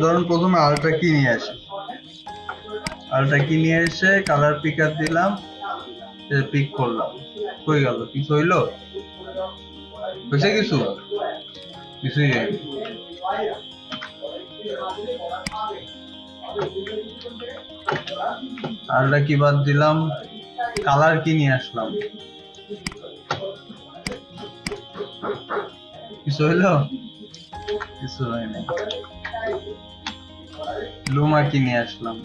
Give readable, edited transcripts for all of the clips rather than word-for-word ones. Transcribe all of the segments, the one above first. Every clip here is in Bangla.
ধরুন প্রথমে আলট্রা কি নিয়ে আসি, আলট্রা কি নিয়ে এসে কালার পিকার দিলাম, পিক করলাম, হয়ে গেল। কিছু হইলো? হয়েছে কিছু? কিছুই হয়নি। আলট্রা কি বাদ দিলাম, কালার কি নিয়ে আসলাম, কিছু হইলো? কিছু হয়নি। লুমা কি নিয়ে আসলাম,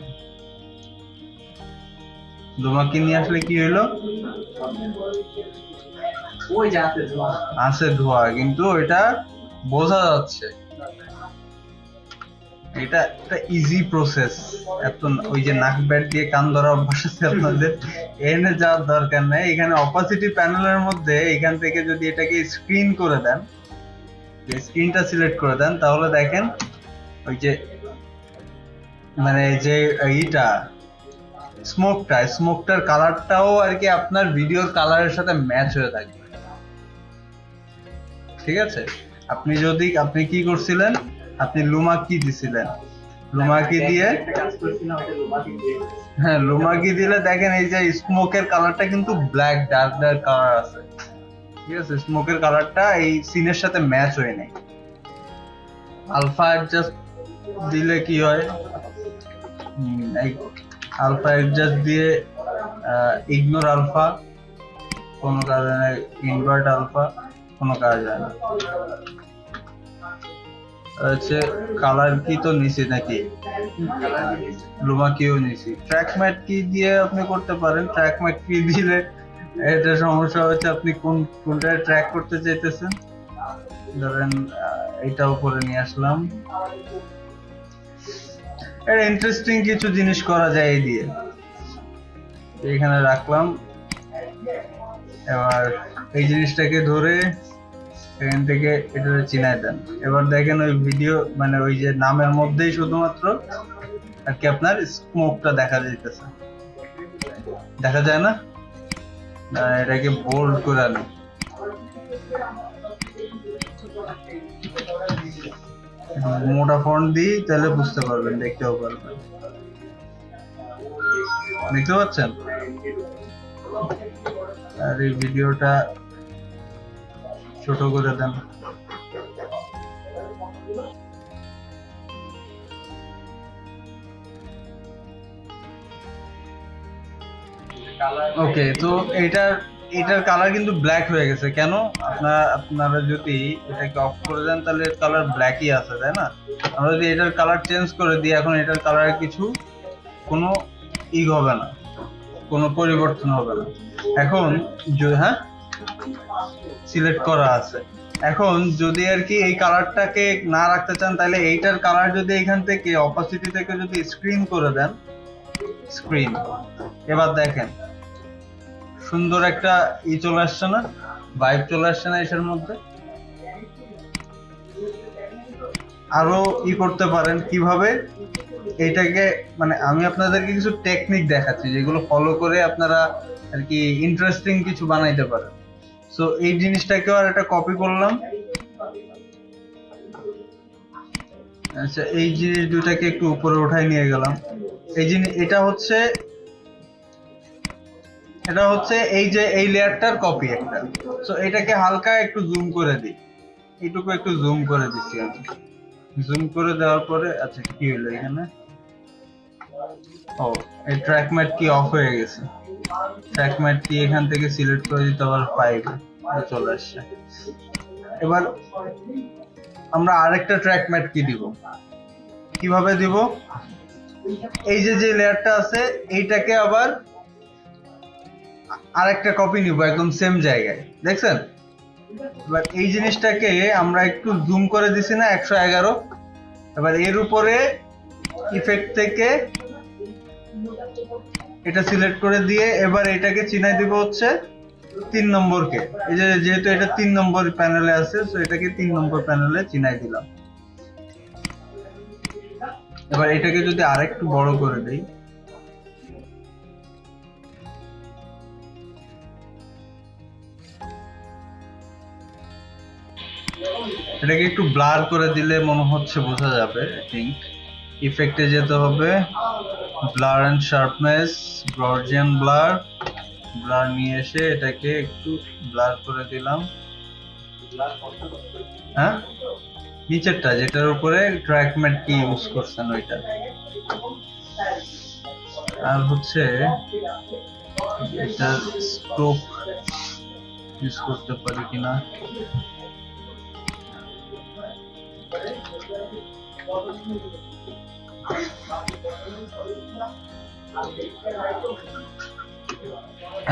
লুমা কি নিয়ে আসলে কি হইলো? আছে ধোয়া, কিন্তু এটা বোঝা যাচ্ছে। এটা একটা ইজি প্রসেস। এত ওই যে নাক ব্যাট দিয়ে কান ধরা অভ্যাস আছে আপনাদের, এনে যাওয়ার দরকার নাই। এখানে অপাসিটি প্যানেলের মধ্যে এখান থেকে যদি এটাকে স্ক্রিন করে দেন, স্ক্রিনটা সিলেক্ট করে দেন, তাহলে দেখেন ওই যে মানে যে এইটা স্মোকটার কালারটাও আর কি আপনার ভিডিওর কালারের সাথে ম্যাচ হয়ে থাকবে। ঠিক আছে? আপনি কি করছিলেন, আপনি লুমা কি দিছিলেন, লুমা কি দিয়ে, হ্যাঁ লুমা কি দিলে দেখেন এই যে স্মোকের কালারটা কিন্তু ব্ল্যাক ডার্ক কালার আছে। ঠিক আছে? স্মোকের কালারটা এই সিনের সাথে ম্যাচ হয়ে নেই। আলফা অ্যাডজাস্ট দিলে কি হয়, আলফা অ্যাডজাস্ট দিয়ে ইগনোর আলফা কোনো কাজে নেই, ইনভার্ট আলফা কোনো কাজে যায় না। হচ্ছে কালার কি তো নিছি নাকি, লুমা কিও নিছি। ট্র্যাক ম্যাট কি দিয়ে আপনি করতে পারেন। ট্র্যাক ম্যাট কি দিলে এটা সমস্যা হচ্ছে, আপনি কোনটা ট্র্যাক করতে চাইতেছেন। ধরেন এটাও করে নিয়ে আসলাম। এটা ইন্টারেস্টিং কিছু জিনিস করা যায় এই দিয়ে। এখানে রাখলাম। এবার এই জিনিসটাকে ধরে এখান থেকে এটা চিনায় দেন। এবার দেখেন ওই ভিডিও মানে ওই যে নামের মধ্যেই শুধুমাত্র আর কি আপনার স্মোকটা দেখা যাইতেছে, দেখা যায় না? এটাকে বোল্ড করে আনি। মোটা ফন্ট দিই, তাহলে বুঝতে পারবেন, দেখতেও পারবেন। দেখতে পাচ্ছেন? আর এই ভিডিওটা ছোট করে দেন। ওকে, তো এটার কালার কিন্তু ব্ল্যাক হয়ে গেছে। কেন? আপনারা যদি এটাকে অফ করে দেন তাহলে কালার ব্ল্যাকই আছে, তাই না? আমরা যদি এটার কালার চেঞ্জ করে দিই, এখন এটার কালারে কিছু কোনো হবে না, কোনো পরিবর্তন হবে না। এখন হ্যাঁ সিলেক্ট করা আছে। এখন যদি আর কি এই কালারটাকে না রাখতে চান, তাহলে এইটার কালার যদি এখান থেকে অপাসিটি থেকে যদি স্ক্রিন করে দেন, স্ক্রিন, এবার দেখেন সুন্দর একটা চলে আসছে না, ভাইব চলে আসছে না এটার মধ্যে। আরো করতে পারেন কিভাবে এইটাকে, মানে আমি আপনাদেরকে কিছু টেকনিক দেখাচ্ছি যেগুলো ফলো করে আপনারা আর কি ইন্টারেস্টিং কিছু বানাইতে পারেন। সো এই জিনিসটাকেও আর একটা কপি করলাম। আচ্ছা, এই জিনিস দুটাকে একটু উপরে উঠাই নিয়ে গেলাম। এই জিনিস এটা হচ্ছে এই যে এই লেয়ারটার কপি একটা। সো এটাকে হালকা একটু জুম করে দিই, এইটুকু একটু জুম করে দিচ্ছি আমি। জুম করে দেওয়ার পরে আচ্ছা কি হলো এখানে, ও এই ট্র্যাক ম্যাট কি অফ হয়ে গেছে। ট্র্যাক ম্যাট কি এখান থেকে সিলেক্ট করে দিতে আবার 5 চলে আসছে। এবার আমরা আরেকটা ট্র্যাক ম্যাট কি দিব, কিভাবে দিব, এই যে লেয়ারটা আছে এইটাকে আবার আরেকটা কপি নিব একদম সেম জায়গায়, দেখছেন? এবার এই জিনিসটাকে আমরা একটু জুম করে দিছি না 111। এবার এর উপরে ইফেক্ট থেকে এটা সিলেক্ট করে দিয়ে এবার এটাকে চিনাই দিব হচ্ছে 3 নম্বরকে। এই যে যেহেতু এটা 3 নম্বর প্যানেলে আছে, সো এটাকে 3 নম্বর প্যানেলে চিনাই দিলাম। এবার এটাকে যদি আরেকটু বড় করে দেই, এটাকে একটু ব্লার করে দিলে মনে হচ্ছে বোঝা যাবে। আই থিঙ্ক ইফেক্টে যেতে হবে, blur and sharpness, Gaussian blur, blur নিয়ে এসে এটাকে একটু ব্লার করে দিলাম। হ্যাঁ, নিচেরটা যেটার উপরে ট্র্যাক ম্যাট কি ইউজ করছেন ওইটা। আর হচ্ছে এটা স্ট্রোক ইউজ করতে পারি কিনা।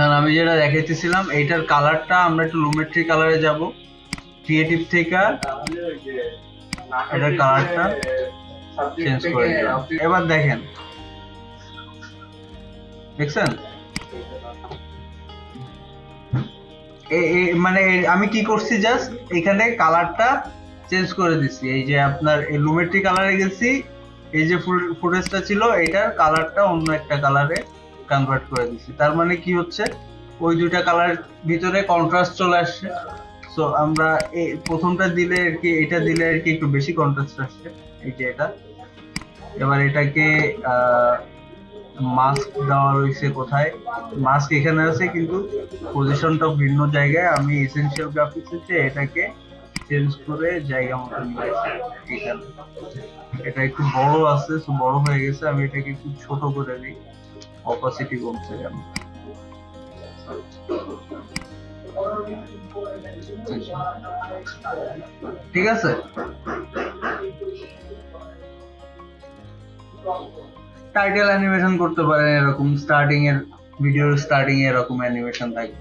আর আমি যেটা দেখাইতেছিলাম এইটার কালারটা আমরা একটু লুমেট্রি কালারে যাব, ক্রিয়েটিভ থেকে এটার কালারটা চেঞ্জ করে দিলাম। এবার দেখেন, দেখছেন মানে আমি কি করছি, জাস্ট এখানে কালারটা চেঞ্জ করে দিচ্ছি। এই যে আপনার এই লুমেট্রি কালারে গেছি, এই যে ফুটেজটা ছিল এটার কালারটা অন্য একটা কালারে কনভার্ট করে দিচ্ছি। তার মানে কি হচ্ছে, ওই দুইটা কালার ভিতরে কন্ট্রাস্ট চলে আসছে। সো আমরা এই প্রথমটা দিলে আর কি, এটা দিলে আর কি একটু বেশি কন্ট্রাস্ট আসছে, এই যে এটা। এবার এটাকে মাস্ক দেওয়া রয়েছে কোথায়, মাস্ক এখানে আছে কিন্তু পজিশনটা ভিন্ন জায়গায়। আমি এসেনশিয়াল গ্রাফিক্সে এটাকে চেঞ্জ করে জায়গা মতো নিয়েছি এখানে। এটা একটু বড় আছে, বড় হয়ে গেছে, আমি এটাকে একটু ছোট করে দিই, অপাসিটি কমছে কেন। ঠিক আছে, টাইটেল অ্যানিমেশন করতে পারেন, এরকম স্টার্টিং এর ভিডিওর স্টার্টিং এ এরকম অ্যানিমেশন থাকবে।